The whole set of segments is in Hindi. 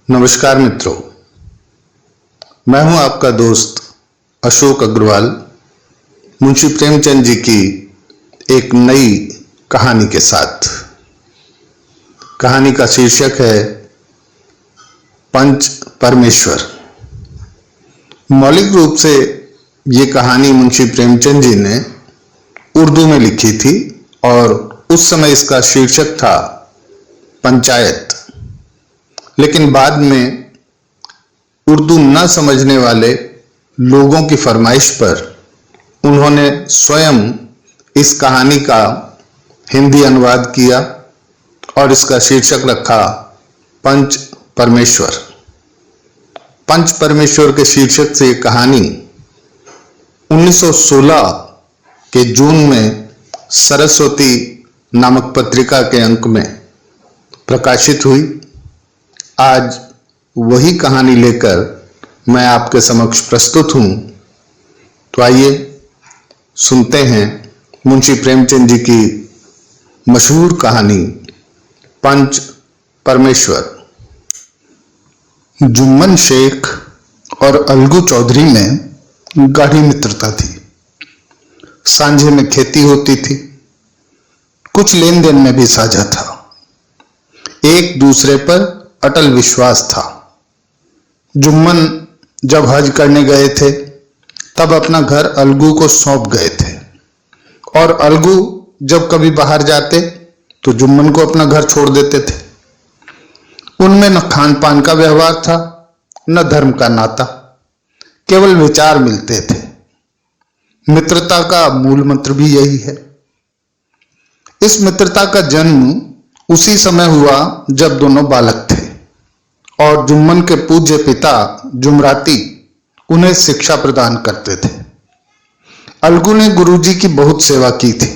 नमस्कार मित्रों, मैं हूं आपका दोस्त अशोक अग्रवाल मुंशी प्रेमचंद जी की एक नई कहानी के साथ। कहानी का शीर्षक है पंच परमेश्वर। मौलिक रूप से ये कहानी मुंशी प्रेमचंद जी ने उर्दू में लिखी थी और उस समय इसका शीर्षक था पंचायत। लेकिन बाद में उर्दू न समझने वाले लोगों की फरमाइश पर उन्होंने स्वयं इस कहानी का हिंदी अनुवाद किया और इसका शीर्षक रखा पंच परमेश्वर। पंच परमेश्वर के शीर्षक से यह कहानी 1916 के जून में सरस्वती नामक पत्रिका के अंक में प्रकाशित हुई। आज वही कहानी लेकर मैं आपके समक्ष प्रस्तुत हूं। तो आइए सुनते हैं मुंशी प्रेमचंद जी की मशहूर कहानी पंच परमेश्वर। जुम्मन शेख और अलगू चौधरी में गाढ़ी मित्रता थी। सांझे में खेती होती थी, कुछ लेन देन में भी साझा था। एक दूसरे पर अटल विश्वास था। जुम्मन जब हज करने गए थे तब अपना घर अलगू को सौंप गए थे और अलगू जब कभी बाहर जाते तो जुम्मन को अपना घर छोड़ देते थे। उनमें न खान पान का व्यवहार था न धर्म का नाता, केवल विचार मिलते थे। मित्रता का मूल मंत्र भी यही है। इस मित्रता का जन्म उसी समय हुआ जब दोनों बालक थे और जुम्मन के पूज्य पिता जुमराती उन्हें शिक्षा प्रदान करते थे। अलगू ने गुरुजी की बहुत सेवा की थी।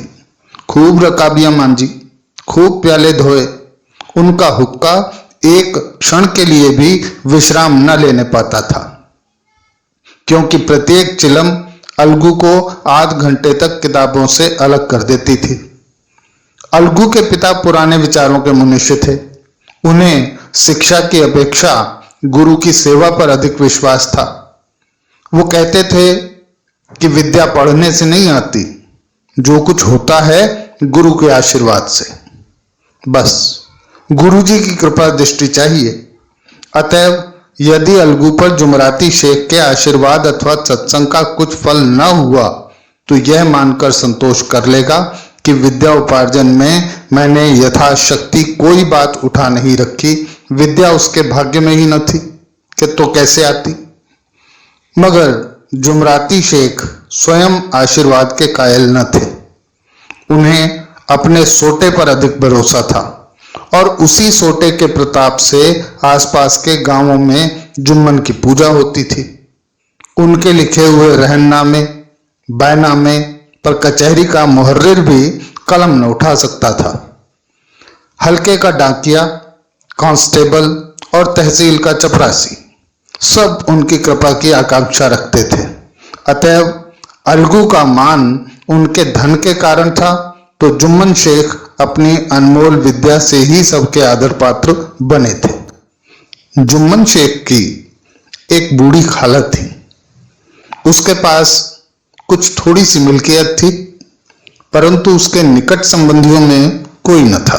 खूब रकाबियां मांजी, खूब प्याले धोए। उनका हुक्का एक क्षण के लिए भी विश्राम न लेने पाता था, क्योंकि प्रत्येक चिलम अलगू को आध घंटे तक किताबों से अलग कर देती थी। अलगू के पिता पुराने विचारों के मनुष्य थे। उन्हें शिक्षा की अपेक्षा गुरु की सेवा पर अधिक विश्वास था। वो कहते थे कि विद्या पढ़ने से नहीं आती, जो कुछ होता है गुरु के आशीर्वाद से। बस गुरुजी की कृपा दृष्टि चाहिए। अतएव यदि अलगू पर जुमराती शेख के आशीर्वाद अथवा सत्संग का कुछ फल न हुआ तो यह मानकर संतोष कर लेगा कि विद्या उपार्जन में मैंने यथाशक्ति कोई बात उठा नहीं रखी। विद्या उसके भाग्य में ही न थी कि तो कैसे आती। मगर जुमराती शेख स्वयं आशीर्वाद के कायल न थे। उन्हें अपने सोटे पर अधिक भरोसा था और उसी सोटे के प्रताप से आसपास के गांवों में जुम्मन की पूजा होती थी। उनके लिखे हुए रहननामे बैनामे पर कचहरी का मुहर्रिर भी कलम न उठा सकता था। हल्के का डाकिया, कांस्टेबल और तहसील का चपरासी सब उनकी कृपा की आकांक्षा रखते थे। अतएव अलगू का मान उनके धन के कारण था, तो जुम्मन शेख अपनी अनमोल विद्या से ही सबके आदर पात्र बने थे। जुम्मन शेख की एक बूढ़ी खाला थी। उसके पास कुछ थोड़ी सी मिल्कियत थी, परंतु उसके निकट संबंधियों में कोई न था।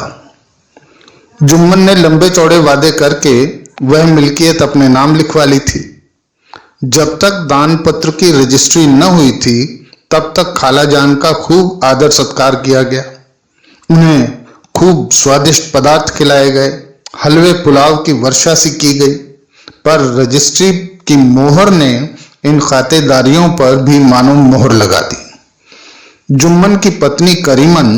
जुम्मन ने लंबे चौड़े वादे करके वह मिल्कियत अपने नाम लिखवा ली थी। जब तक दान पत्र की रजिस्ट्री न हुई थी तब तक खाला जान का खूब आदर सत्कार किया गया। उन्हें खूब स्वादिष्ट पदार्थ खिलाए गए, हलवे पुलाव की वर्षा सी की गई। पर रजिस्ट्री की मोहर ने इन खातेदारियों पर भी मानो मोहर लगा दी। जुम्मन की पत्नी करीमन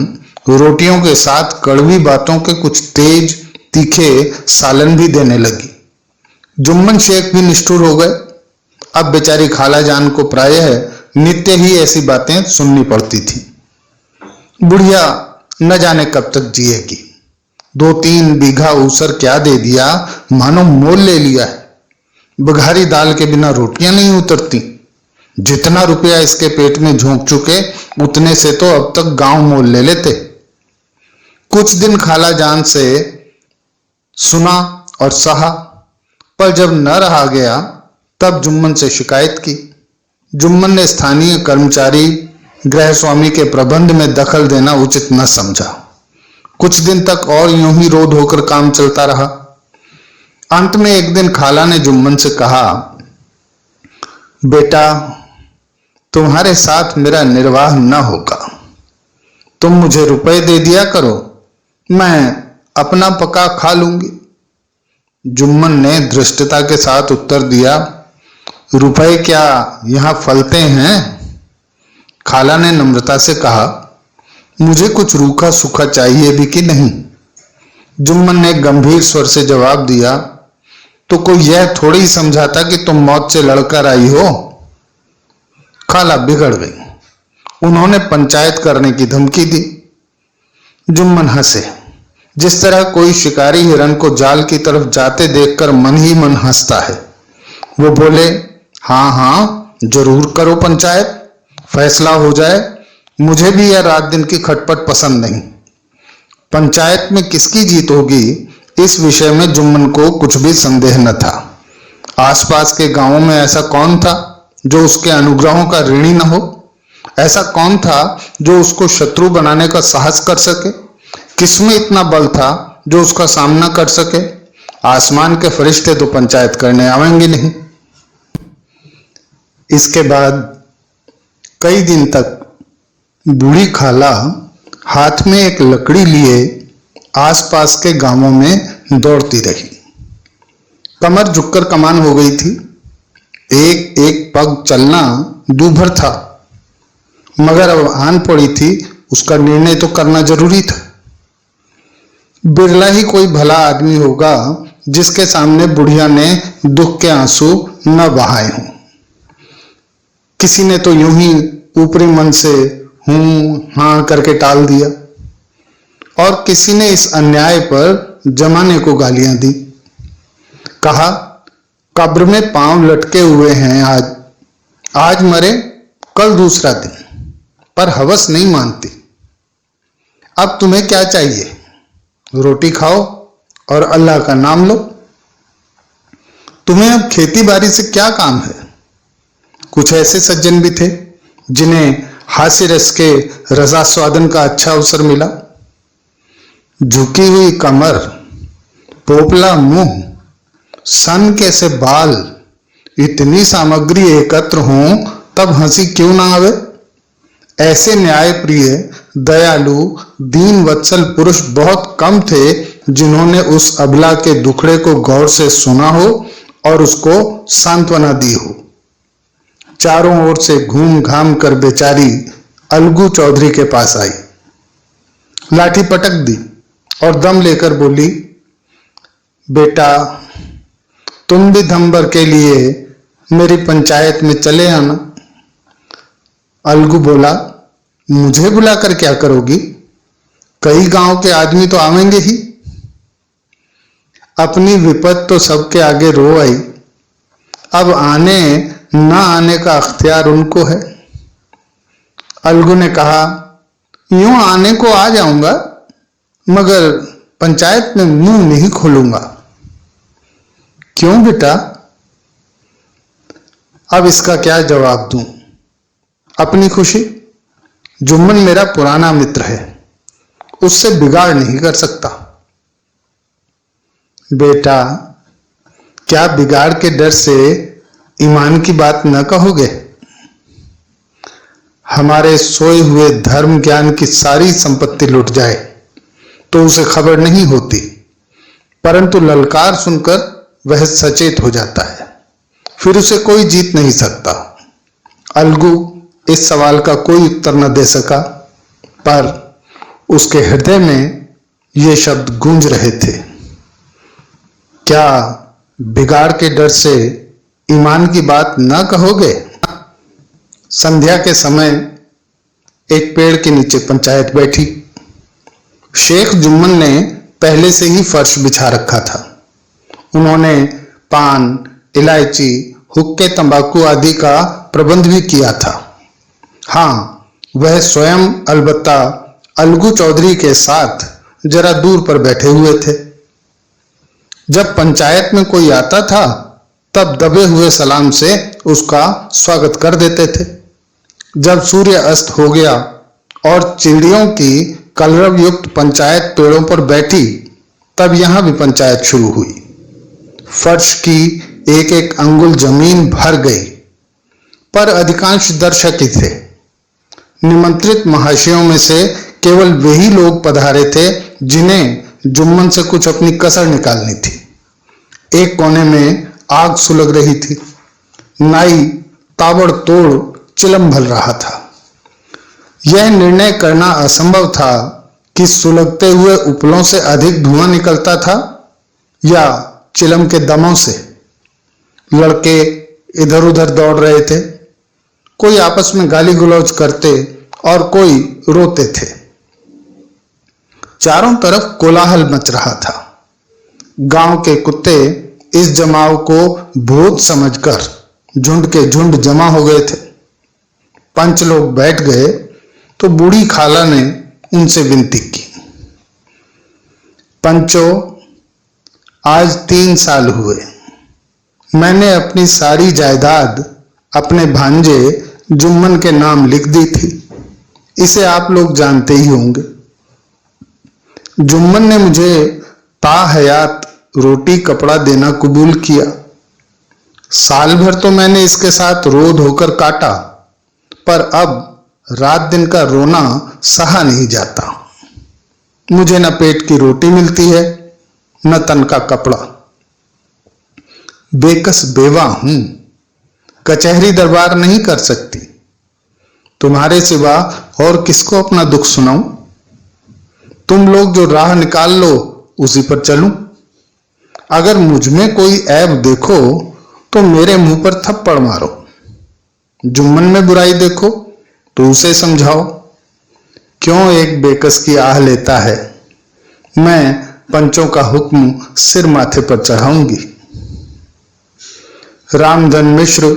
रोटियों के साथ कड़वी बातों के कुछ तेज तीखे सालन भी देने लगी। जुम्मन शेख भी निष्ठुर हो गए। अब बेचारी खाला जान को प्रायः नित्य ही ऐसी बातें सुननी पड़ती थी। बुढ़िया न जाने कब तक जिएगी। 2-3 बीघा ऊसर क्या दे दिया, मानो मोल ले लिया है। बघारी दाल के बिना रोटियां नहीं उतरती। जितना रुपया इसके पेट में झोंक चुके उतने से तो अब तक गांव मोल ले लेते। कुछ दिन खाला जान से सुना और सहा, पर जब न रहा गया तब जुम्मन से शिकायत की। जुम्मन ने स्थानीय कर्मचारी गृह स्वामी के प्रबंध में दखल देना उचित न समझा। कुछ दिन तक और यूं ही रोध होकर काम चलता रहा। अंत में एक दिन खाला ने जुम्मन से कहा, बेटा, तुम्हारे साथ मेरा निर्वाह न होगा। तुम मुझे रुपए दे दिया करो, मैं अपना पका खा लूंगी। जुम्मन ने धृष्टता के साथ उत्तर दिया, रुपए क्या यहां फलते हैं? खाला ने नम्रता से कहा, मुझे कुछ रूखा सूखा चाहिए भी कि नहीं। जुम्मन ने गंभीर स्वर से जवाब दिया, तो कोई यह थोड़ी समझाता कि तुम मौत से लड़कर आई हो। खाला बिगड़ गई। उन्होंने पंचायत करने की धमकी दी। जुम्मन हंसे। जिस तरह कोई शिकारी हिरन को जाल की तरफ जाते देखकर मन ही मन हंसता है। वो बोले, हाँ हाँ जरूर करो पंचायत, फैसला हो जाए। मुझे भी यह रात दिन की खटपट पसंद नहीं। पंचायत में किसकी जीत होगी, इस विषय में जुम्मन को कुछ भी संदेह न था। आसपास के गांवों में ऐसा कौन था जो उसके अनुग्रहों का ऋणी न हो? ऐसा कौन था जो उसको शत्रु बनाने का साहस कर सके? किसमें इतना बल था जो उसका सामना कर सके? आसमान के फरिश्ते तो पंचायत करने आवेंगे नहीं। इसके बाद कई दिन तक बूढ़ी खाला हाथ में एक लकड़ी लिए आसपास के गांवों में दौड़ती रही। कमर झुककर कमान हो गई थी। एक एक पग चलना दूभर था, मगर अब आन पड़ी थी, उसका निर्णय तो करना जरूरी था। बिरला ही कोई भला आदमी होगा जिसके सामने बुढ़िया ने दुख के आंसू न बहाए हों। किसी ने तो यूं ही ऊपरी मन से हूं हां करके टाल दिया, और किसी ने इस अन्याय पर जमाने को गालियां दी। कहा, कब्र में पांव लटके हुए हैं, आज मरे कल दूसरा दिन, पर हवस नहीं मानती। अब तुम्हें क्या चाहिए? रोटी खाओ और अल्लाह का नाम लो। तुम्हें अब खेती बाड़ी से क्या काम है? कुछ ऐसे सज्जन भी थे जिन्हें हास्य रस के रसास्वादन का अच्छा अवसर मिला। झुकी हुई कमर, पोपला मुंह, सन के से बाल, इतनी सामग्री एकत्र हों तब हंसी क्यों ना आवे? ऐसे न्याय प्रिय, दयालु, दीन वत्सल पुरुष बहुत कम थे जिन्होंने उस अबला के दुखड़े को गौर से सुना हो और उसको सांत्वना दी हो। चारों ओर से घूम घाम कर बेचारी अलगू चौधरी के पास आई, लाठी पटक दी और दम लेकर बोली, बेटा, तुम भी धंबर के लिए मेरी पंचायत में चले आना। अलगू बोला, मुझे बुलाकर क्या करोगी? कई गांव के आदमी तो आवेंगे ही। अपनी विपद तो सबके आगे रो आई, अब आने न आने का अख्तियार उनको है। अलगू ने कहा, यूं आने को आ जाऊंगा, मगर पंचायत में मुंह नहीं खोलूंगा। क्यों बेटा? अब इसका क्या जवाब दूं? अपनी खुशी। जुम्मन मेरा पुराना मित्र है, उससे बिगाड़ नहीं कर सकता। बेटा, क्या बिगाड़ के डर से ईमान की बात न कहोगे? हमारे सोए हुए धर्म ज्ञान की सारी संपत्ति लुट जाए तो उसे खबर नहीं होती, परंतु ललकार सुनकर वह सचेत हो जाता है, फिर उसे कोई जीत नहीं सकता। अलगू इस सवाल का कोई उत्तर न दे सका, पर उसके हृदय में ये शब्द गूंज रहे थे, क्या बिगाड़ के डर से ईमान की बात न कहोगे? संध्या के समय एक पेड़ के नीचे पंचायत बैठी। शेख जुम्मन ने पहले से ही फर्श बिछा रखा था। उन्होंने पान, इलायची, हुक्के, तंबाकू आदि का प्रबंध भी किया था। हाँ, वह स्वयं अलबत्ता अलगू चौधरी के साथ जरा दूर पर बैठे हुए थे। जब पंचायत में कोई आता था तब दबे हुए सलाम से उसका स्वागत कर देते थे। जब सूर्य अस्त हो गया और चिड़ियों की कलरव युक्त पंचायत पेड़ों पर बैठी तब यहां भी पंचायत शुरू हुई। फर्श की एक एक अंगुल जमीन भर गई, पर अधिकांश दर्शक ही थे। निमंत्रित महाशयों में से केवल वही लोग पधारे थे जिन्हें जुम्मन से कुछ अपनी कसर निकालनी थी। एक कोने में आग सुलग रही थी। नाई ताबड़तोड़ चिलम भर रहा था। यह निर्णय करना असंभव था कि सुलगते हुए उपलों से अधिक धुआं निकलता था या चिलम के दमों से। लड़के इधर उधर दौड़ रहे थे, कोई आपस में गाली गलौज करते और कोई रोते थे। चारों तरफ कोलाहल मच रहा था। गांव के कुत्ते इस जमाव को भूत समझकर झुंड के झुंड जमा हो गए थे। पंच लोग बैठ गए तो बूढ़ी खाला ने उनसे विनती की, पंचो, आज 3 साल हुए। मैंने अपनी सारी जायदाद अपने भांजे जुम्मन के नाम लिख दी थी। इसे आप लोग जानते ही होंगे। जुम्मन ने मुझे ताहयात रोटी कपड़ा देना कबूल किया। साल भर तो मैंने इसके साथ रो धोकर काटा, पर अब रात दिन का रोना सहा नहीं जाता। मुझे न पेट की रोटी मिलती है न तन का कपड़ा। बेकस बेवा हूं, कचहरी दरबार नहीं कर सकती। तुम्हारे सिवा और किसको अपना दुख सुनाऊं? तुम लोग जो राह निकाल लो उसी पर चलूं। अगर मुझ में कोई ऐब देखो तो मेरे मुंह पर थप्पड़ मारो। जुम्मन में बुराई देखो तो उसे समझाओ। क्यों एक बेकस की आह लेता है? मैं पंचों का हुक्म सिर माथे पर चढ़ाऊंगी। रामधन मिश्र,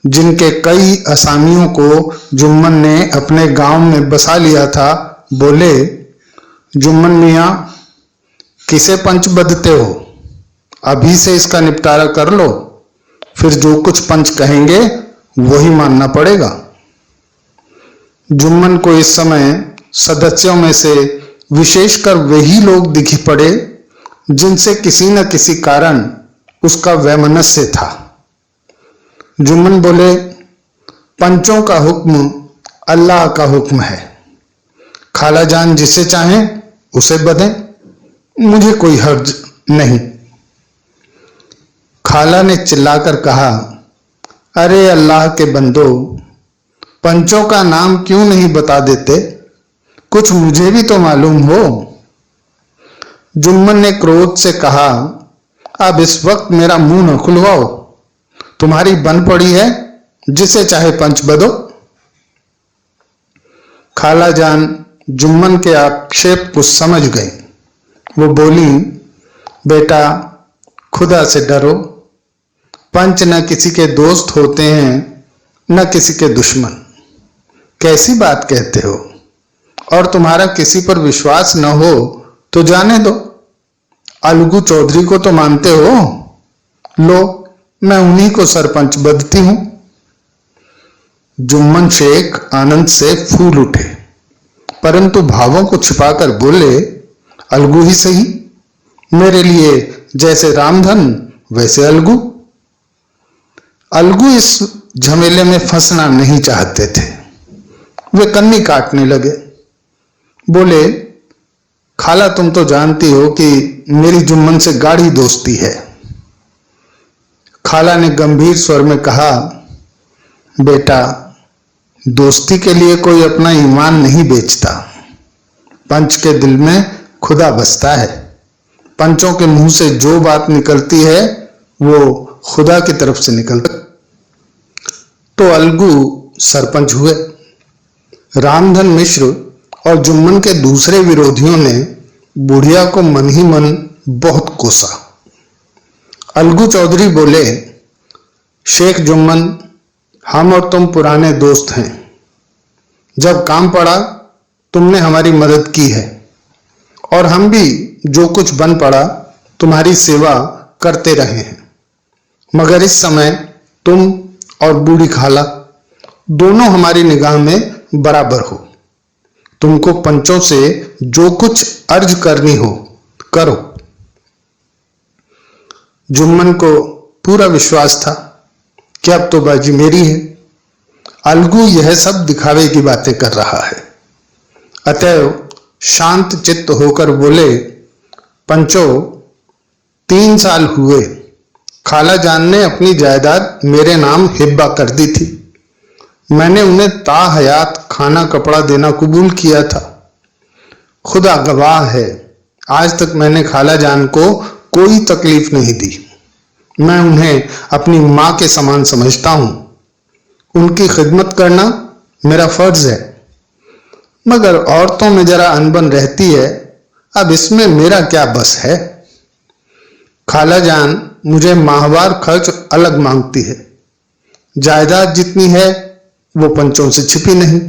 जिनके कई असामियों को जुम्मन ने अपने गांव में बसा लिया था, बोले, जुम्मन मियां, किसे पंच बदते हो? अभी से इसका निपटारा कर लो, फिर जो कुछ पंच कहेंगे वही मानना पड़ेगा। जुम्मन को इस समय सदस्यों में से विशेषकर वही लोग दिखी पड़े जिनसे किसी न किसी कारण उसका वैमनस्य था। जुम्मन बोले, पंचों का हुक्म अल्लाह का हुक्म है। खाला जान जिसे चाहें उसे बधें, मुझे कोई हर्ज नहीं। खाला ने चिल्लाकर कहा, अरे अल्लाह के बंदो, पंचों का नाम क्यों नहीं बता देते? कुछ मुझे भी तो मालूम हो। जुम्मन ने क्रोध से कहा, अब इस वक्त मेरा मुंह न खुलवाओ। तुम्हारी बन पड़ी है, जिसे चाहे पंच बदो। खाला जान जुम्मन के आक्षेप को समझ गई। वो बोली, बेटा, खुदा से डरो। पंच न किसी के दोस्त होते हैं न किसी के दुश्मन। कैसी बात कहते हो? और तुम्हारा किसी पर विश्वास न हो तो जाने दो। अलगू चौधरी को तो मानते हो? लो, मैं उन्हीं को सरपंच बदती हूं। जुम्मन शेख आनंद से फूल उठे, परंतु भावों को छिपाकर बोले, अलगू ही सही। मेरे लिए जैसे रामधन वैसे अलगू। अलगू इस झमेले में फंसना नहीं चाहते थे। वे कन्नी काटने लगे। बोले, खाला, तुम तो जानती हो कि मेरी जुम्मन से गाढ़ी दोस्ती है। खाला ने गंभीर स्वर में कहा, बेटा, दोस्ती के लिए कोई अपना ईमान नहीं बेचता। पंच के दिल में खुदा बसता है। पंचों के मुंह से जो बात निकलती है वो खुदा की तरफ से निकलती। तो अलगू सरपंच हुए। रामधन मिश्र और जुम्मन के दूसरे विरोधियों ने बुढ़िया को मन ही मन बहुत कोसा। अलगू चौधरी बोले, शेख जुम्मन, हम और तुम पुराने दोस्त हैं। जब काम पड़ा तुमने हमारी मदद की है और हम भी जो कुछ बन पड़ा तुम्हारी सेवा करते रहे हैं, मगर इस समय तुम और बूढ़ी खाला दोनों हमारी निगाह में बराबर हो। तुमको पंचों से जो कुछ अर्ज करनी हो करो। जुम्मन को पूरा विश्वास था कि अब तो बाजी मेरी है। अलगू यह सब दिखावे की बातें कर रहा है, अतएव शांत चित्त होकर बोले, पंचो, 3 साल हुए खाला जान ने अपनी जायदाद मेरे नाम हिब्बा कर दी थी। मैंने उन्हें ताहयात खाना कपड़ा देना कबूल किया था। खुदा गवाह है, आज तक मैंने खाला जान को कोई तकलीफ नहीं दी। मैं उन्हें अपनी मां के समान समझता हूं। उनकी खिदमत करना मेरा फर्ज है, मगर औरतों में जरा अनबन रहती है। अब इसमें मेरा क्या बस है। खाला जान मुझे माहवार खर्च अलग मांगती है। जायदाद जितनी है वो पंचों से छिपी नहीं।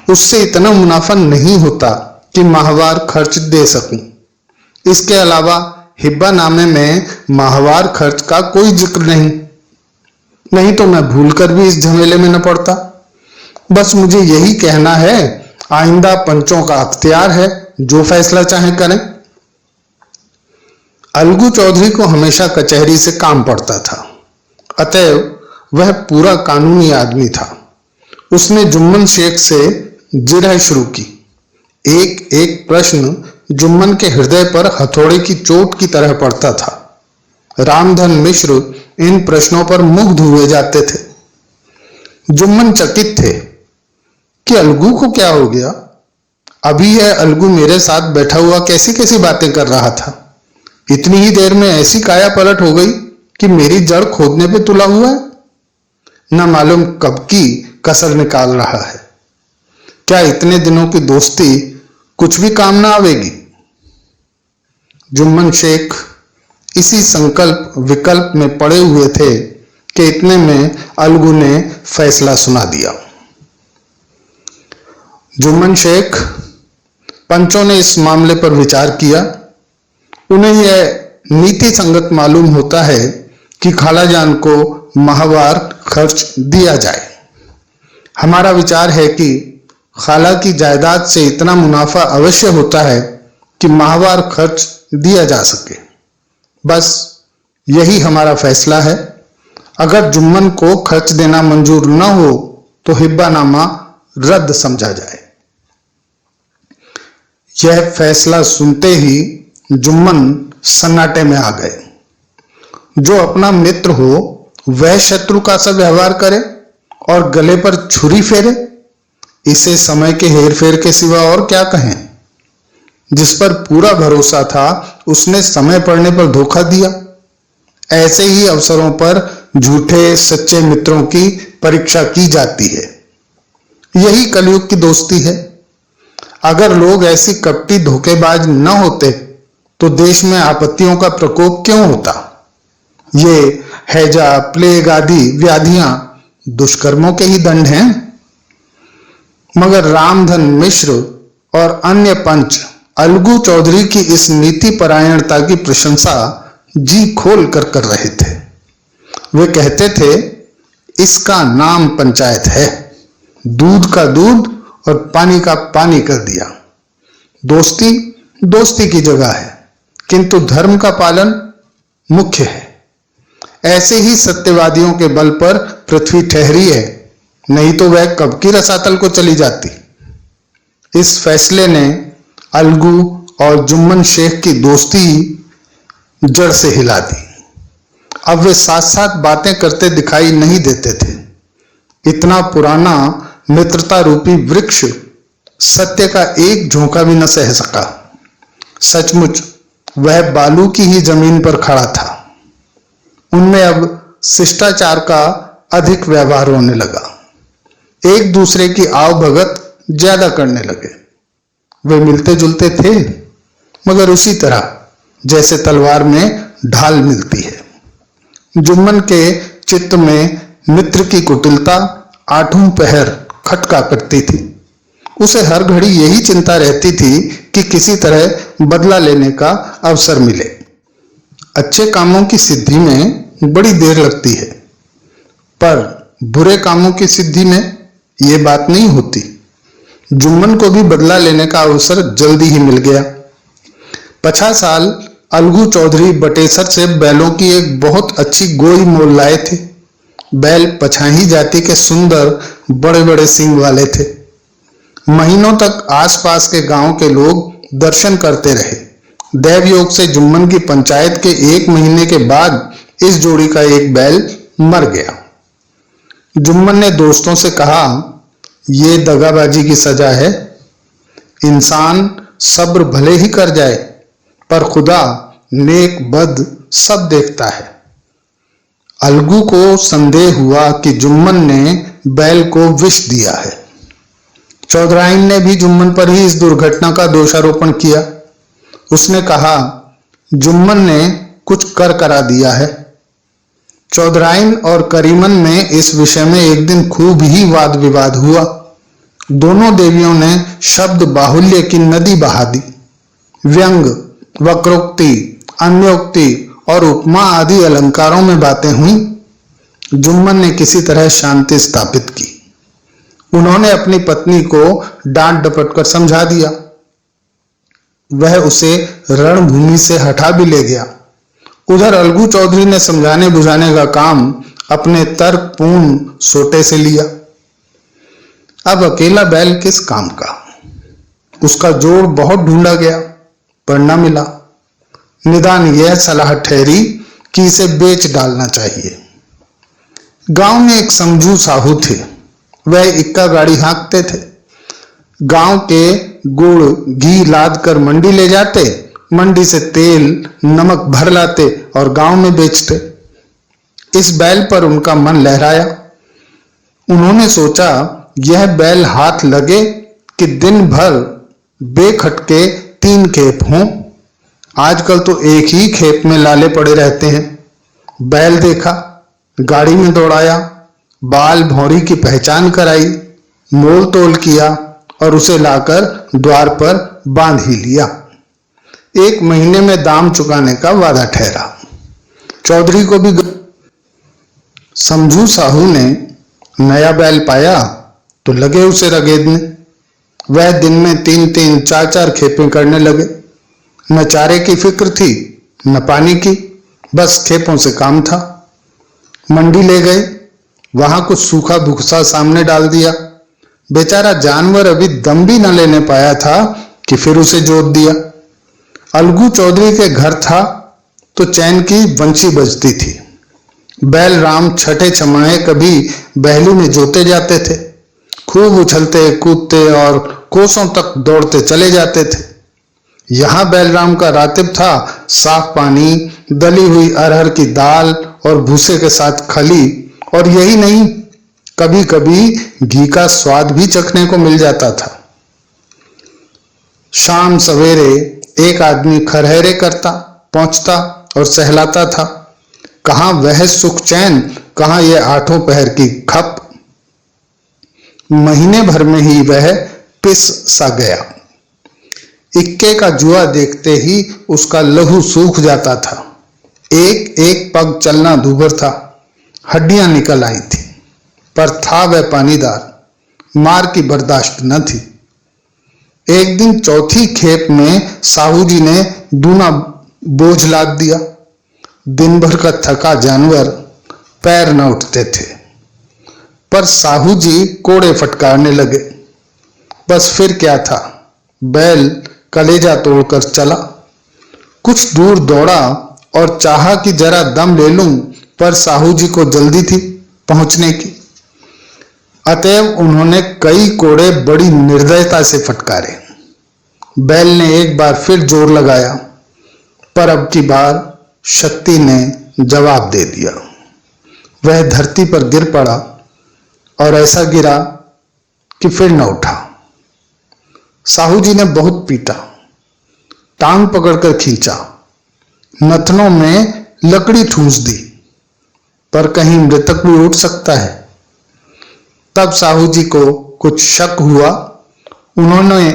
उससे इतना मुनाफा नहीं होता कि माहवार खर्च दे सकूं। इसके अलावा हिब्बा नामे में माहवार खर्च का कोई जिक्र नहीं तो मैं भूलकर भी इस झमेले में न पड़ता। बस मुझे यही कहना है, आइंदा पंचों का अख्तियार है, जो फैसला चाहे करें। अलगू चौधरी को हमेशा कचहरी से काम पड़ता था, अतएव वह पूरा कानूनी आदमी था। उसने जुम्मन शेख से जिरह शुरू की। एक एक प्रश्न जुम्मन के हृदय पर हथौड़े की चोट की तरह पड़ता था। रामधन मिश्र इन प्रश्नों पर मुग्ध हुए जाते थे। जुम्मन चकित थे कि अलगू को क्या हो गया। अभी यह अलगू मेरे साथ बैठा हुआ कैसी कैसी बातें कर रहा था, इतनी ही देर में ऐसी काया पलट हो गई कि मेरी जड़ खोदने पे तुला हुआ है। न मालूम कब की कसर निकाल रहा है। क्या इतने दिनों की दोस्ती कुछ भी काम ना आवेगी। जुम्मन शेख इसी संकल्प विकल्प में पड़े हुए थे कि इतने में अलगू ने फैसला सुना दिया। जुम्मन शेख, पंचों ने इस मामले पर विचार किया। उन्हें यह नीति संगत मालूम होता है कि खाला जान को माहवार खर्च दिया जाए। हमारा विचार है कि खाला की जायदाद से इतना मुनाफा अवश्य होता है कि माहवार खर्च दिया जा सके। बस यही हमारा फैसला है। अगर जुम्मन को खर्च देना मंजूर न हो तो हिब्बानामा रद्द समझा जाए। यह फैसला सुनते ही जुम्मन सन्नाटे में आ गए। जो अपना मित्र हो वह शत्रु का सा व्यवहार करे और गले पर छुरी फेरे, इसे समय के हेरफेर के सिवा और क्या कहें। जिस पर पूरा भरोसा था उसने समय पड़ने पर धोखा दिया। ऐसे ही अवसरों पर झूठे सच्चे मित्रों की परीक्षा की जाती है। यही कलयुग की दोस्ती है। अगर लोग ऐसी कपटी धोखेबाज न होते तो देश में आपत्तियों का प्रकोप क्यों होता। ये हैजा, प्लेग आदि व्याधियां दुष्कर्मों के ही दंड हैं। मगर रामधन मिश्र और अन्य पंच अलगू चौधरी की इस नीति परायणता की प्रशंसा जी खोल कर रहे थे। वे कहते थे, इसका नाम पंचायत है। दूध का दूध और पानी का पानी कर दिया। दोस्ती दोस्ती की जगह है, किंतु धर्म का पालन मुख्य है। ऐसे ही सत्यवादियों के बल पर पृथ्वी ठहरी है, नहीं तो वह कब की रसातल को चली जाती। इस फैसले ने अलगू और जुम्मन शेख की दोस्ती जड़ से हिला दी। अब वे साथ साथ बातें करते दिखाई नहीं देते थे। इतना पुराना मित्रता रूपी वृक्ष सत्य का एक झोंका भी न सह सका। सचमुच वह बालू की ही जमीन पर खड़ा था। उनमें अब शिष्टाचार का अधिक व्यवहार होने लगा। एक दूसरे की आव भगत ज्यादा करने लगे। वे मिलते जुलते थे, मगर उसी तरह जैसे तलवार में ढाल मिलती है। जुम्मन के चित्त में मित्र की कुटिलता आठों पहर खटका करती थी। उसे हर घड़ी यही चिंता रहती थी कि किसी तरह बदला लेने का अवसर मिले। अच्छे कामों की सिद्धि में बड़ी देर लगती है, पर बुरे कामों की सिद्धि में ये बात नहीं होती। जुम्मन को भी बदला लेने का अवसर जल्दी ही मिल गया। 50 साल अलगू चौधरी बटेसर से बैलों की एक बहुत अच्छी गोई मोल लाए थे। बैल पछाही जाति के सुंदर बड़े बड़े सींग वाले थे। महीनों तक आसपास के गांव के लोग दर्शन करते रहे। दैव योग से जुम्मन की पंचायत के 1 महीने के बाद इस जोड़ी का एक बैल मर गया। जुम्मन ने दोस्तों से कहा, ये दगाबाजी की सजा है। इंसान सब्र भले ही कर जाए, पर खुदा नेक बद सब देखता है। अलगू को संदेह हुआ कि जुम्मन ने बैल को विष दिया है। चौधराइन ने भी जुम्मन पर ही इस दुर्घटना का दोषारोपण किया। उसने कहा, जुम्मन ने कुछ कर करा दिया है। चौधराइन और करीमन में इस विषय में एक दिन खूब ही वाद विवाद हुआ। दोनों देवियों ने शब्द बाहुल्य की नदी बहा दी। व्यंग, वक्रोक्ति, अन्योक्ति और उपमा आदि अलंकारों में बातें हुई। जुम्मन ने किसी तरह शांति स्थापित की। उन्होंने अपनी पत्नी को डांट डपट कर समझा दिया। वह उसे रणभूमि से हटा भी ले गया। उधर अलगू चौधरी ने समझाने बुझाने का काम अपने तर्कपूर्ण सोटे से लिया। अब अकेला बैल किस काम का? उसका जोड़ बहुत ढूंढा गया, पर न मिला। निदान यह सलाह ठहरी कि इसे बेच डालना चाहिए। गांव में एक समझू साहू थे। वह इक्का गाड़ी हाँकते थे। गांव के गुड़ घी लाद कर मंडी ले जाते, मंडी से तेल नमक भर लाते और गांव में बेचते। इस बैल पर उनका मन लहराया। उन्होंने सोचा, यह बैल हाथ लगे कि दिन भर बेखटके 3 खेप हों। आजकल तो एक ही खेप में लाले पड़े रहते हैं। बैल देखा, गाड़ी में दौड़ाया, बाल भौरी की पहचान कराई, मोल तोल किया और उसे लाकर द्वार पर बांध ही लिया। 1 महीने में दाम चुकाने का वादा ठहरा। चौधरी को भी समझू साहू ने नया बैल पाया तो लगे उसे रगेदने। वह दिन में 3-3, 4-4 खेपें करने लगे। न चारे की फिक्र थी, न पानी की, बस खेपों से काम था। मंडी ले गए, वहां कुछ सूखा भूसा सामने डाल दिया। बेचारा जानवर अभी दम भी न लेने पाया था कि फिर उसे जोत दिया। अलगू चौधरी के घर था तो चैन की बंशी बजती थी। बैल राम छठे छमाहे कभी बहली में जोते जाते थे। खूब उछलते कूदते और कोसों तक दौड़ते चले जाते थे। यहाँ बैलराम का रातिब था साफ पानी, दली हुई अरहर की दाल और भूसे के साथ खली, और यही नहीं, कभी कभी घी का स्वाद भी चखने को मिल जाता था। शाम सवेरे एक आदमी खरहरे करता, पहुंचता और सहलाता था। कहां वह सुख चैन, कहां यह 8 पहर की खप। महीने भर में ही वह पिस सा गया। इक्के का जुआ देखते ही उसका लहू सूख जाता था। एक एक पग चलना दूभर था, हड्डियां निकल आई थी, पर था वह पानीदार, मार की बर्दाश्त न थी। एक दिन चौथी खेप में साहू जी ने दूना बोझ लाद दिया। दिन भर का थका जानवर पैर न उठते थे, पर साहू जी कोड़े फटकारने लगे। बस फिर क्या था, बैल कलेजा तोड़कर चला। कुछ दूर दौड़ा और चाहा कि जरा दम ले लूं, पर साहू जी को जल्दी थी पहुंचने की। अतएव उन्होंने कई कोड़े बड़ी निर्दयता से फटकारे। बैल ने एक बार फिर जोर लगाया, पर अब की बार शक्ति ने जवाब दे दिया। वह धरती पर गिर पड़ा और ऐसा गिरा कि फिर न उठा। साहू जी ने बहुत पीटा, टांग पकड़कर खींचा, नथनों में लकड़ी ठूंस दी, पर कहीं मृतक भी उठ सकता है। तब साहू जी को कुछ शक हुआ। उन्होंने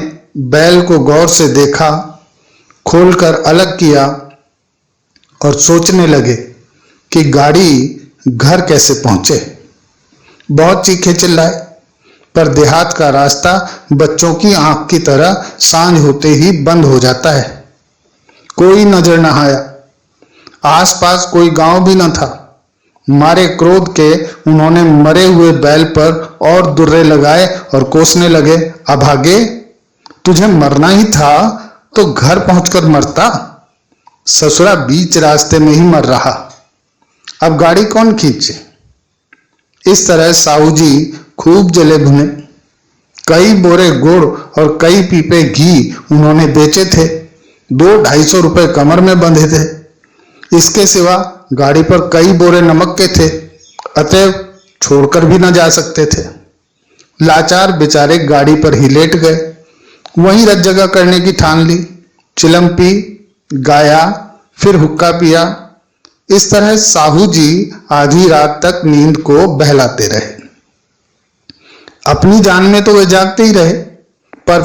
बैल को गौर से देखा, खोलकर अलग किया और सोचने लगे कि गाड़ी घर कैसे पहुंचे। बहुत चीखे चिल्लाए, पर देहात का रास्ता बच्चों की आंख की तरह सांझ होते ही बंद हो जाता है। कोई नजर न आया, आसपास कोई गांव भी न था। मारे क्रोध के उन्होंने मरे हुए बैल पर और दुर्रे लगाए और कोसने लगे, अभागे, तुझे मरना ही था तो घर पहुंचकर मरता। ससुरा बीच रास्ते में ही मर रहा, अब गाड़ी कौन खींचे। इस तरह साहू जी खूब जले भुने। कई बोरे गुड़ और कई पीपे घी उन्होंने बेचे थे। 200-250 रुपए कमर में बंधे थे। इसके सिवा गाड़ी पर कई बोरे नमक के थे, अतएव छोड़कर भी न जा सकते थे। लाचार बेचारे गाड़ी पर ही लेट गए। वहीं रत जगह करने की ठान ली। चिलम पी, गाया, फिर हुक्का पिया। इस तरह साहू जी आधी रात तक नींद को बहलाते रहे। अपनी जान में तो वे जागते ही रहे, पर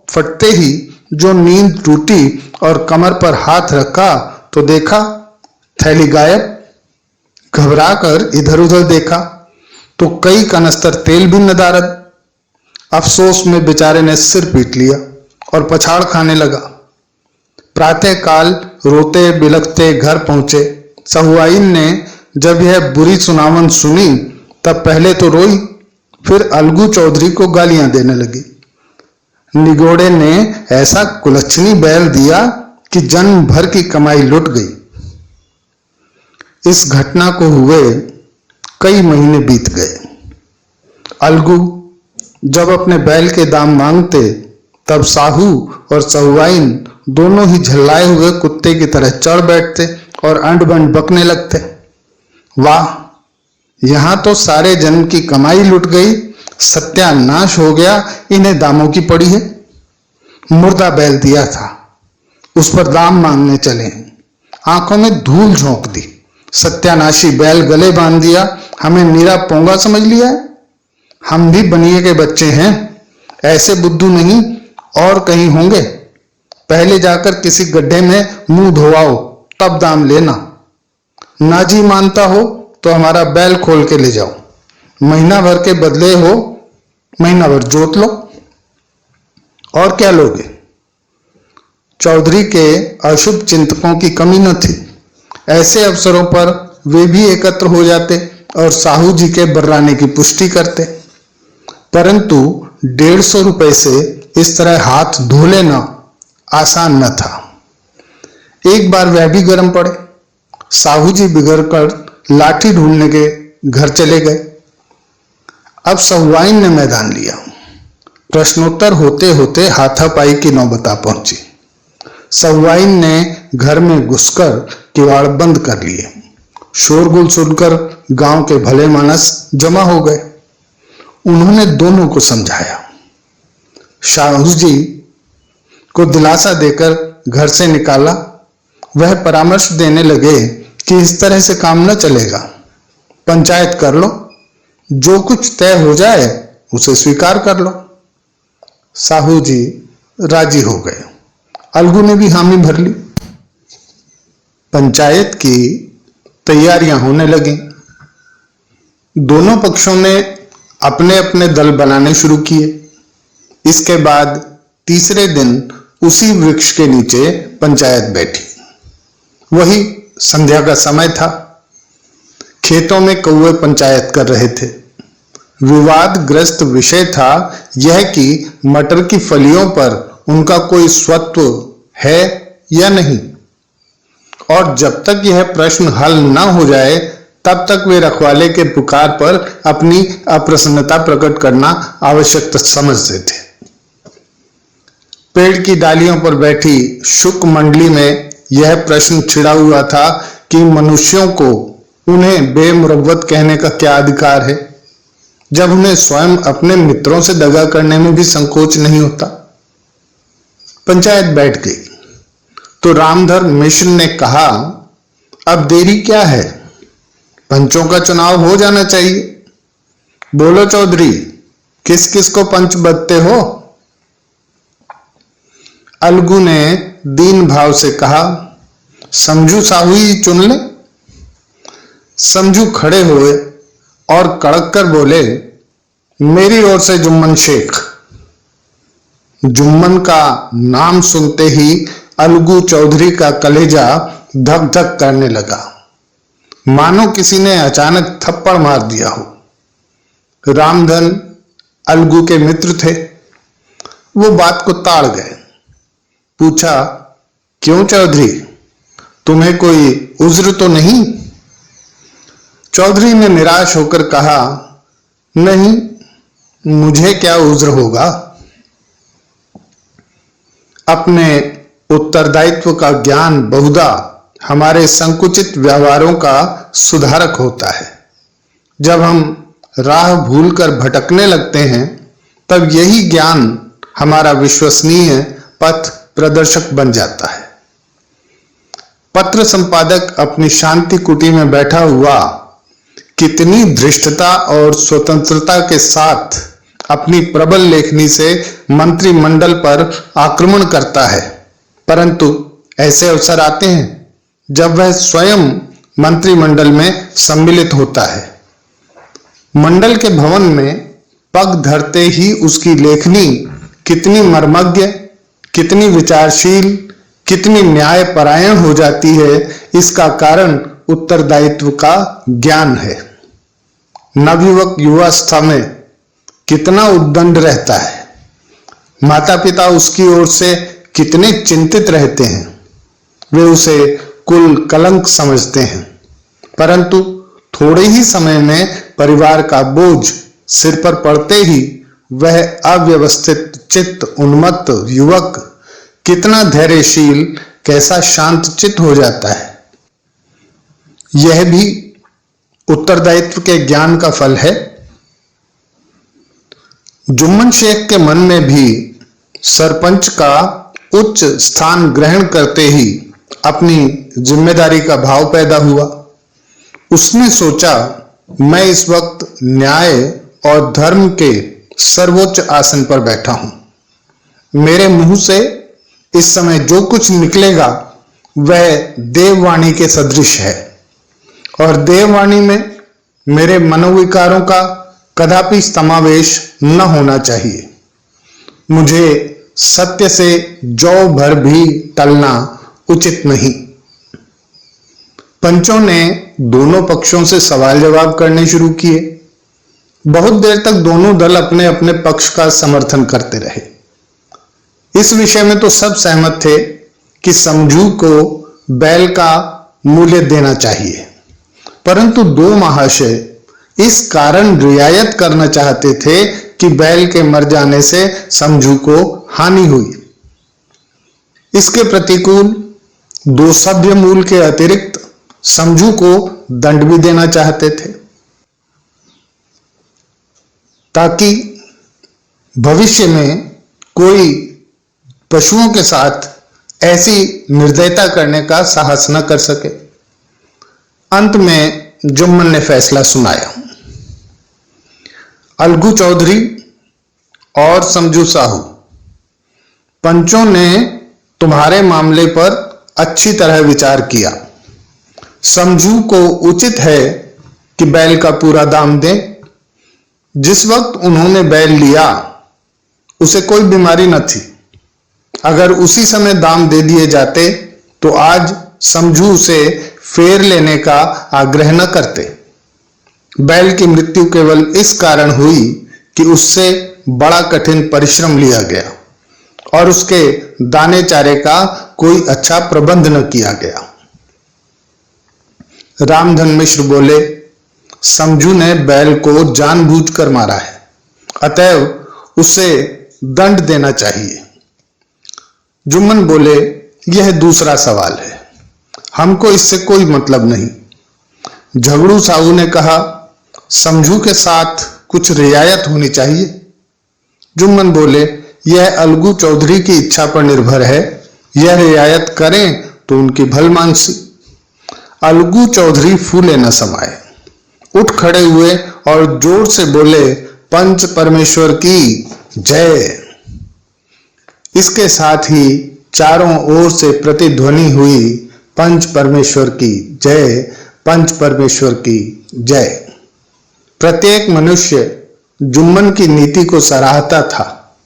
फटते ही जो नींद टूटी और कमर पर हाथ रखा तो देखा थैली गायब। घबराकर इधर उधर देखा तो कई कनस्तर तेल भी नदारद। अफसोस में बेचारे ने सिर पीट लिया और पछाड़ खाने लगा। प्रातः काल रोते बिलखते घर पहुंचे। सहुआइन ने जब यह बुरी सुनावन सुनी तब पहले तो रोई, फिर अलगू चौधरी को गालियां देने लगी। निगोड़े ने ऐसा कुलच्छनी बैल दिया कि जन्म भर की कमाई लुट गई। इस घटना को हुए कई महीने बीत गए। अलगू जब अपने बैल के दाम मांगते तब साहू और सहुआइन दोनों ही झल्लाए हुए कुत्ते की तरह चढ़ बैठते और अंड बंड बकने लगते। वाह, यहां तो सारे जन्म की कमाई लुट गई, सत्यानाश हो गया, इन्हें दामों की पड़ी है। मुर्दा बैल दिया था, उस पर दाम मांगने चले हैं। आंखों में धूल झोंक दी। सत्यानाशी बैल गले बांध दिया, हमें नीरा पोंगा समझ लिया है। हम भी बनिए के बच्चे हैं, ऐसे बुद्धू नहीं और कहीं होंगे। पहले जाकर किसी गड्ढे में मुंह धोआओ, तब दाम लेना। ना जी मानता हो तो हमारा बैल खोल के ले जाओ, महीना भर के बदले हो, महीना भर जोत लो। और क्या लोगे। चौधरी के अशुभ चिंतकों की कमी न थी। ऐसे अवसरों पर वे भी एकत्र हो जाते और साहू जी के बर्राने की पुष्टि करते, परंतु 150 रुपए से इस तरह हाथ धो लेना आसान न था। एक बार वह भी गर्म पड़े। साहू जी बिगड़कर लाठी ढूंढने के घर चले गए। अब सहुआइन ने मैदान लिया। प्रश्नोत्तर होते होते हाथापाई की नौबत आ पहुंची। सहुआइन ने घर में घुसकर किवाड़ बंद कर लिए। शोरगुल सुनकर गांव के भले मानस जमा हो गए। उन्होंने दोनों को समझाया। साहू जी को दिलासा देकर घर से निकाला। वह परामर्श देने लगे कि इस तरह से काम न चलेगा, पंचायत कर लो, जो कुछ तय हो जाए उसे स्वीकार कर लो। साहू जी राजी हो गए। अलगू ने भी हामी भर ली। पंचायत की तैयारियां होने लगी। दोनों पक्षों ने अपने अपने दल बनाने शुरू किए। इसके बाद तीसरे दिन उसी वृक्ष के नीचे पंचायत बैठी। वही संध्या का समय था। खेतों में कौवे पंचायत कर रहे थे। विवादग्रस्त विषय था यह कि मटर की फलियों पर उनका कोई स्वत्व है या नहीं, और जब तक यह प्रश्न हल न हो जाए तब तक वे रखवाले के पुकार पर अपनी अप्रसन्नता प्रकट करना आवश्यक समझते थे। पेड़ की डालियों पर बैठी शुक मंडली में यह प्रश्न छिड़ा हुआ था कि मनुष्यों को उन्हें बेमुरव्वत कहने का क्या अधिकार है, जब उन्हें स्वयं अपने मित्रों से दगा करने में भी संकोच नहीं होता। पंचायत बैठ गई तो रामधर मिश्र ने कहा, अब देरी क्या है, पंचों का चुनाव हो जाना चाहिए। बोलो चौधरी, किस किस को पंच बदते हो। अलगू ने दीन भाव से कहा, समझू साहू ही चुन ले। समझू खड़े हुए और कड़क कर बोले, मेरी ओर से जुम्मन शेख। जुम्मन का नाम सुनते ही अलगू चौधरी का कलेजा धक धक करने लगा, मानो किसी ने अचानक थप्पड़ मार दिया हो। रामधन अलगू के मित्र थे, वो बात को ताड़ गए। पूछा, क्यों चौधरी, तुम्हें कोई उज्र तो नहीं? चौधरी ने निराश होकर कहा, नहीं, मुझे क्या उज्र होगा। अपने उत्तरदायित्व का ज्ञान बहुधा हमारे संकुचित व्यवहारों का सुधारक होता है। जब हम राह भूलकर भटकने लगते हैं, तब यही ज्ञान हमारा विश्वसनीय पथ प्रदर्शक बन जाता है। पत्र संपादक अपनी शांति कुटी में बैठा हुआ कितनी धृष्टता और स्वतंत्रता के साथ अपनी प्रबल लेखनी से मंत्रिमंडल पर आक्रमण करता है, परंतु ऐसे अवसर आते हैं जब वह स्वयं मंत्रिमंडल में सम्मिलित होता है। मंडल के भवन में पग धरते ही उसकी लेखनी कितनी मर्मज्ञ, कितनी विचारशील, कितनी न्यायपरायण हो जाती है, इसका कारण उत्तरदायित्व का ज्ञान है। नवयुवक युवावस्था में कितना उद्दंड रहता है, माता पिता उसकी ओर से कितने चिंतित रहते हैं, वे उसे कुल कलंक समझते हैं, परंतु थोड़े ही समय में परिवार का बोझ सिर पर पड़ते ही वह अव्यवस्थित चित्त उन्मत्त युवक कितना धैर्यशील, कैसा शांत चित्त हो जाता है। यह भी उत्तरदायित्व के ज्ञान का फल है। जुम्मन शेख के मन में भी सरपंच का उच्च स्थान ग्रहण करते ही अपनी जिम्मेदारी का भाव पैदा हुआ। उसने सोचा, मैं इस वक्त न्याय और धर्म के सर्वोच्च आसन पर बैठा हूं। मेरे मुंह से इस समय जो कुछ निकलेगा वह देववाणी के सदृश है, और देववाणी में मेरे मनोविकारों का कदापि समावेश न होना चाहिए। मुझे सत्य से जौ भर भी टलना उचित नहीं। पंचों ने दोनों पक्षों से सवाल जवाब करने शुरू किए। बहुत देर तक दोनों दल अपने अपने पक्ष का समर्थन करते रहे। इस विषय में तो सब सहमत थे कि समझू को बैल का मूल्य देना चाहिए, परंतु दो महाशय इस कारण रियायत करना चाहते थे कि बैल के मर जाने से समझू को हानि हुई। इसके प्रतिकूल दो सभ्य मूल के अतिरिक्त समझू को दंड भी देना चाहते थे, ताकि भविष्य में कोई पशुओं के साथ ऐसी निर्दयता करने का साहस न कर सके। अंत में जुम्मन ने फैसला सुनाया, अलगू चौधरी और समझू साहू, पंचों ने तुम्हारे मामले पर अच्छी तरह विचार किया। समझू को उचित है कि बैल का पूरा दाम दें। जिस वक्त उन्होंने बैल लिया उसे कोई बीमारी न थी। अगर उसी समय दाम दे दिए जाते तो आज समझू उसे फेर लेने का आग्रह न करते। बैल की मृत्यु केवल इस कारण हुई कि उससे बड़ा कठिन परिश्रम लिया गया और उसके दाने चारे का कोई अच्छा प्रबंध न किया गया। रामधन मिश्र बोले, समझू ने बैल को जानबूझकर मारा है, अतएव उसे दंड देना चाहिए। जुम्मन बोले, यह दूसरा सवाल है, हमको इससे कोई मतलब नहीं। झगड़ू साहू ने कहा, समझू के साथ कुछ रियायत होनी चाहिए। जुम्मन बोले, यह अलगू चौधरी की इच्छा पर निर्भर है, यह रियायत करें तो उनकी भलमानसी। अलगू चौधरी फूले न समाये, उठ खड़े हुए और जोर से बोले, पंच परमेश्वर की जय। इसके साथ ही चारों ओर से प्रतिध्वनि हुई, पंच परमेश्वर की जय, पंच परमेश्वर की जय। प्रत्येक मनुष्य जुम्मन की नीति को सराहता था।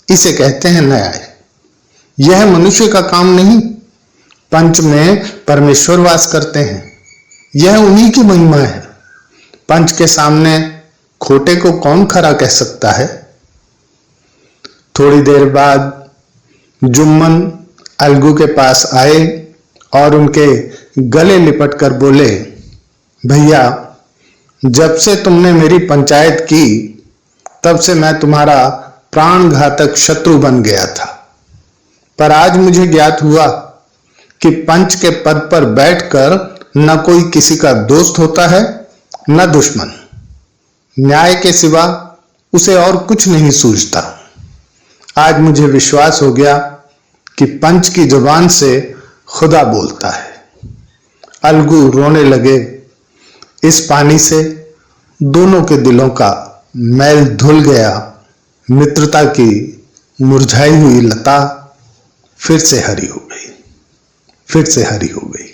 इसे कहते हैं न्याय। यह मनुष्य का काम नहीं, पंच में परमेश्वर वास करते हैं, यह उन्हीं की महिमा है। पंच के सामने खोटे को कौन खरा कह सकता है। थोड़ी देर बाद जुम्मन अलगू के पास आए और उनके गले लिपट कर बोले, भैया, जब से तुमने मेरी पंचायत की तब से मैं तुम्हारा प्राणघातक शत्रु बन गया था, पर आज मुझे ज्ञात हुआ कि पंच के पद पर बैठकर न कोई किसी का दोस्त होता है न दुश्मन। न्याय के सिवा उसे और कुछ नहीं सूझता। आज मुझे विश्वास हो गया कि पंच की जुबान से खुदा बोलता है। अलगू रोने लगे। इस पानी से दोनों के दिलों का मैल धुल गया। मित्रता की मुरझाई हुई लता फिर से हरी हो गई, फिर से हरी हो गई।